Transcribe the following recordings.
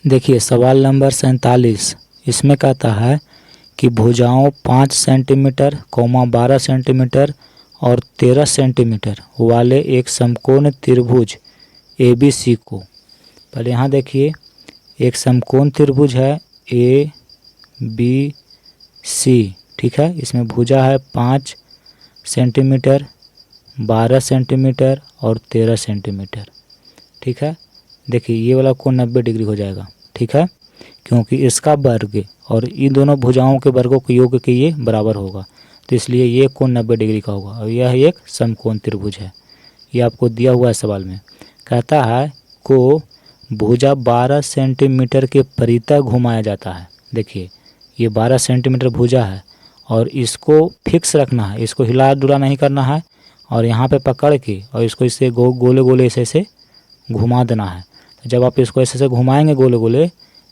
देखिए सवाल नंबर 47, इसमें कहता है कि भुजाओं 5 सेंटीमीटर, 12 सेंटीमीटर और 13 सेंटीमीटर वाले एक समकोण त्रिभुज ABC को, पहले यहाँ देखिए एक समकोण त्रिभुज है ABC, ठीक है। इसमें भुजा है 5 सेंटीमीटर, 12 सेंटीमीटर और 13 सेंटीमीटर, ठीक है। देखिए ये वाला कोण 90 डिग्री हो जाएगा, ठीक है, क्योंकि इसका वर्ग और इन दोनों भुजाओं के वर्गों के योग के ये बराबर होगा, तो इसलिए ये कोण 90 डिग्री का होगा और यह एक समकोण त्रिभुज है। ये आपको दिया हुआ है सवाल में। कहता है को भुजा 12 सेंटीमीटर के परितः घुमाया जाता है। देखिए ये 12 सेंटीमीटर भुजा है और इसको फिक्स रखना है, इसको हिला डुला नहीं करना है और यहाँ पे पकड़ के और इसको इससे गोले गोले ऐसे घुमा देना है। तो जब आप इसको ऐसे घुमाएंगे गोले गोले,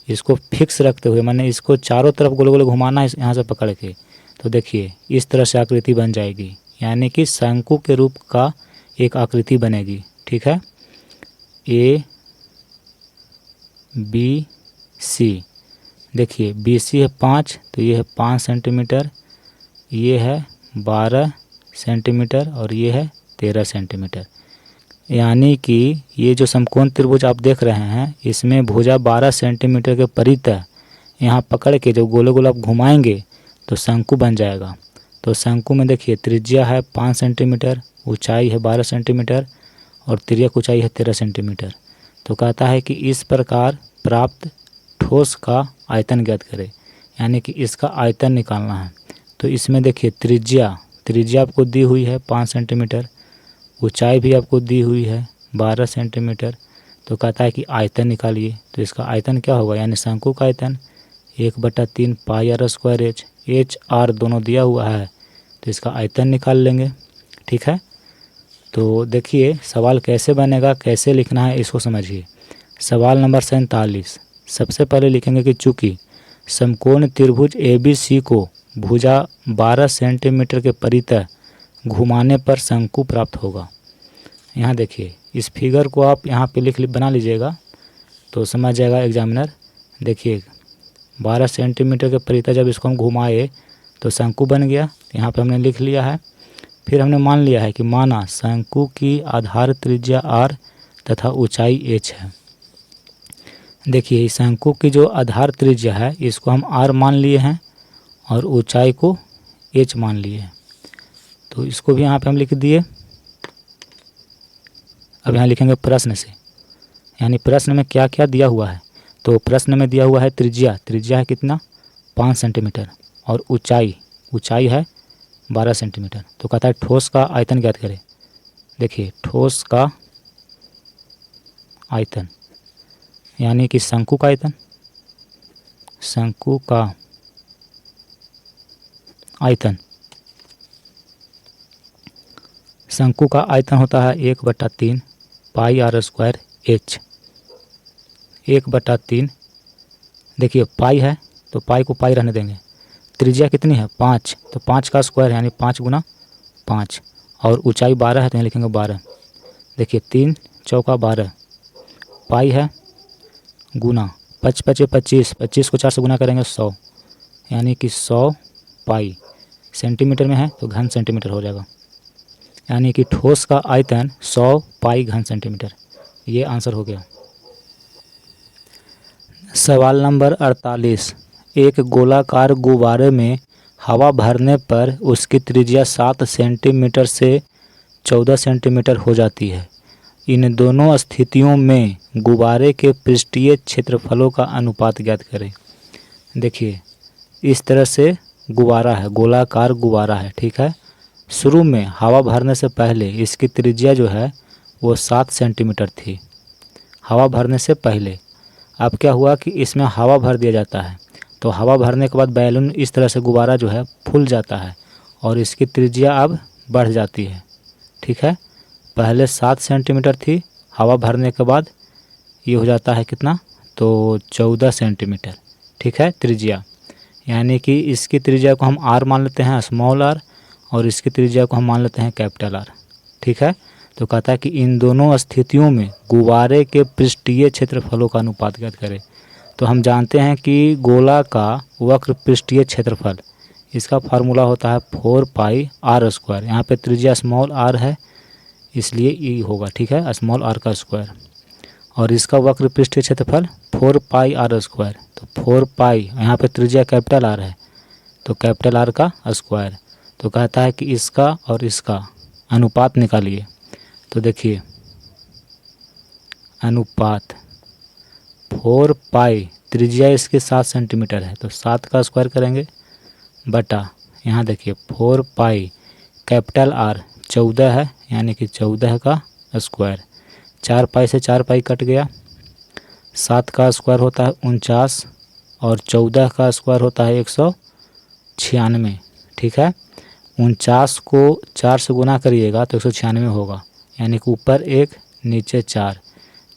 इसको फिक्स रखते हुए, मैंने इसको चारों तरफ गोले गोले घुमाना है यहाँ से पकड़ के, तो देखिए इस तरह से आकृति बन जाएगी, यानी कि शंकु के रूप का एक आकृति बनेगी, ठीक है। ABC, देखिए BC है 5, तो ये है 5 सेंटीमीटर, ये है 12 सेंटीमीटर और ये है 13 सेंटीमीटर, यानी कि ये जो समकोण त्रिभुज आप देख रहे हैं इसमें भुजा 12 सेंटीमीटर के परितः यहाँ पकड़ के जब गोले गोले आप घुमाएंगे तो शंकु बन जाएगा। तो शंकु में देखिए त्रिज्या है 5 सेंटीमीटर, ऊंचाई है 12 सेंटीमीटर और तिर्यक ऊंचाई है 13 सेंटीमीटर। तो कहता है कि इस प्रकार प्राप्त ठोस का आयतन ज्ञात करें, यानी कि इसका आयतन निकालना है। तो इसमें देखिए त्रिज्या आपको दी हुई है 5 सेंटीमीटर, ऊंचाई भी आपको दी हुई है 12 सेंटीमीटर। तो कहता है कि आयतन निकालिए, तो इसका आयतन क्या होगा, यानी शंकु का आयतन 1/3 पाई आर स्क्वायर एच आर दोनों दिया हुआ है, तो इसका आयतन निकाल लेंगे, ठीक है। तो देखिए सवाल कैसे बनेगा, कैसे लिखना है इसको समझिए। सवाल नंबर 47, सबसे पहले लिखेंगे कि चूँकि समकोण त्रिभुज ABC को भुजा 12 सेंटीमीटर के परितः घुमाने पर शंकु प्राप्त होगा। यहाँ देखिए इस फिगर को आप यहाँ पे बना लीजिएगा तो समझ जाएगा एग्जामिनर। देखिए 12 सेंटीमीटर के परितः जब इसको हम घुमाए तो शंकु बन गया, यहाँ पे हमने लिख लिया है। फिर हमने मान लिया है कि माना शंकु की आधार त्रिज्या r तथा ऊंचाई h है। देखिए इस शंकु की जो आधार त्रिज्या है इसको हम r मान लिए हैं और ऊंचाई को h मान लिए हैं, तो इसको भी यहाँ पे हम लिख दिए। अब यहाँ लिखेंगे प्रश्न से, यानी प्रश्न में क्या क्या दिया हुआ है। तो प्रश्न में दिया हुआ है त्रिज्या है कितना 5 सेंटीमीटर और ऊंचाई है 12 सेंटीमीटर। तो कहता है ठोस का आयतन ज्ञात करें। देखिए ठोस का आयतन यानी कि शंकु का आयतन, शंकु का आयतन, शंकु का आयतन होता है 1/3 पाई आर स्क्वायर एच, 1/3। देखिए पाई है तो पाई को पाई रहने देंगे। त्रिज्या कितनी है 5, तो 5 का स्क्वायर यानी 5 × 5 और ऊंचाई 12 है तो यहाँ लिखेंगे 12। देखिए 3 चौका 12, पाई है गुना 5 × 25, 25 को 4 से गुना करेंगे 100, यानी कि 100 पाई। सेंटीमीटर में है तो घन सेंटीमीटर हो जाएगा, यानी कि ठोस का आयतन 100 पाई घन सेंटीमीटर। ये आंसर हो गया। सवाल नंबर 48, एक गोलाकार गुब्बारे में हवा भरने पर उसकी त्रिज्या 7 सेंटीमीटर से 14 सेंटीमीटर हो जाती है। इन दोनों स्थितियों में गुब्बारे के पृष्ठीय क्षेत्रफलों का अनुपात ज्ञात करें। देखिए इस तरह से गुब्बारा है, गोलाकार गुब्बारा है, ठीक है। शुरू में हवा भरने से पहले इसकी त्रिज्या जो है वो 7 सेंटीमीटर थी, हवा भरने से पहले। अब क्या हुआ कि इसमें हवा भर दिया जाता है, तो हवा भरने के बाद बैलून इस तरह से गुब्बारा जो है फूल जाता है और इसकी त्रिज्या अब बढ़ जाती है, ठीक है। पहले 7 सेंटीमीटर थी, हवा भरने के बाद ये हो जाता है कितना, तो 14 सेंटीमीटर, ठीक है त्रिज्या। यानी कि इसकी त्रिज्या को हम r मान लेते हैं स्मॉल r और इसकी त्रिज्या को हम मान लेते हैं कैपिटल R, ठीक है। तो कहता है कि इन दोनों स्थितियों में गुब्बारे के पृष्ठीय क्षेत्रफलों का अनुपात ज्ञात करें। तो हम जानते हैं कि गोला का वक्र पृष्ठीय क्षेत्रफल, इसका फार्मूला होता है 4πr²। यहाँ पे त्रिज्या स्मॉल r है इसलिए ई होगा, ठीक है, स्मॉल r का स्क्वायर। और इसका वक्र पृष्ठीय क्षेत्रफल 4πr²। तो 4π, यहाँ पे त्रिज्या कैपिटल R है तो कैपिटल R का स्क्वायर। तो कहता है कि इसका और इसका अनुपात निकालिए। तो देखिए अनुपात 4π, त्रिज्या इसके 7 सेंटीमीटर है तो 7 का स्क्वायर करेंगे बटा, यहाँ देखिए 4π कैपिटल R 14 है यानी कि 14 का स्क्वायर। 4π से 4π कट गया, 7 का स्क्वायर होता है 49 और 14 का स्क्वायर होता है 196, ठीक है। 49 को 4 से गुना करिएगा तो 196 होगा, यानी कि ऊपर 1 नीचे 4।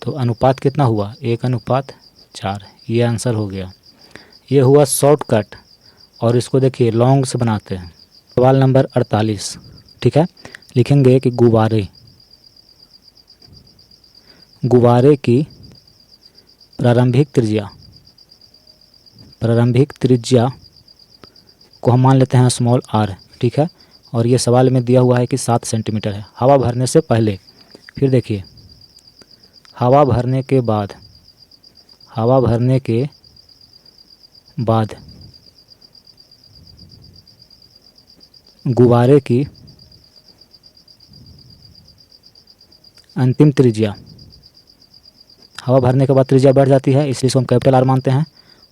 तो अनुपात कितना हुआ? 1:4। ये आंसर हो गया। ये हुआ शॉर्टकट। और इसको देखिए लॉन्ग से बनाते हैं। सवाल नंबर 48, ठीक है। लिखेंगे कि गुब्बारे की प्रारंभिक त्रिज्या को हम मान लेते हैं स्मॉल r, ठीक है। और ये सवाल में दिया हुआ है कि 7 सेंटीमीटर है हवा भरने से पहले। फिर देखिए हवा भरने के बाद गुब्बारे की अंतिम त्रिज्या, हवा भरने के बाद त्रिज्या बढ़ जाती है इसलिए इसको हम कैपिटल R मानते हैं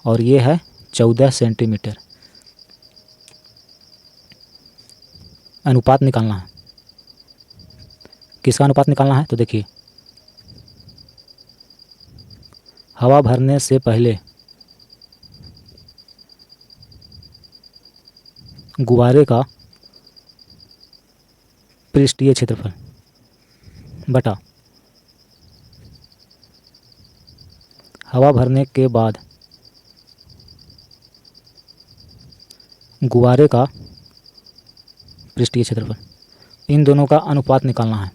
और ये है 14 सेंटीमीटर। अनुपात निकालना है। किसका अनुपात निकालना है? तो देखिए हवा भरने से पहले गुब्बारे का पृष्ठीय क्षेत्रफल बटा हवा भरने के बाद गुब्बारे का पृष्ठीय क्षेत्रफल, इन दोनों का अनुपात निकालना है।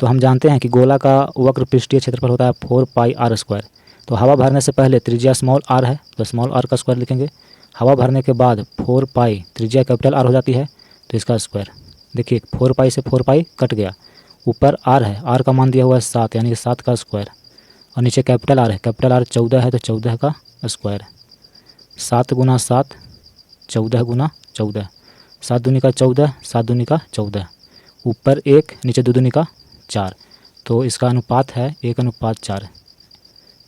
तो हम जानते हैं कि गोला का वक्र पृष्ठीय क्षेत्रफल होता है 4πr²। तो हवा भरने से पहले त्रिज्या स्मॉल r है तो स्मॉल r का स्क्वायर लिखेंगे। हवा भरने के बाद 4π, त्रिज्या कैपिटल R हो जाती है तो इसका स्क्वायर। देखिए 4π से 4π कट गया, ऊपर r है, r का मान दिया हुआ है 7 यानी कि 7 का स्क्वायर और नीचे कैपिटल R है, कैपिटल R 14 है तो 14 का स्क्वायर। 7 गुना 7 14 गुना 14, 7 दूनी का 14, 7 दूनी का 14, ऊपर 1 नीचे 2 दूनी का 4। तो इसका अनुपात है 1:4।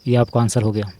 ये आपका आंसर हो गया।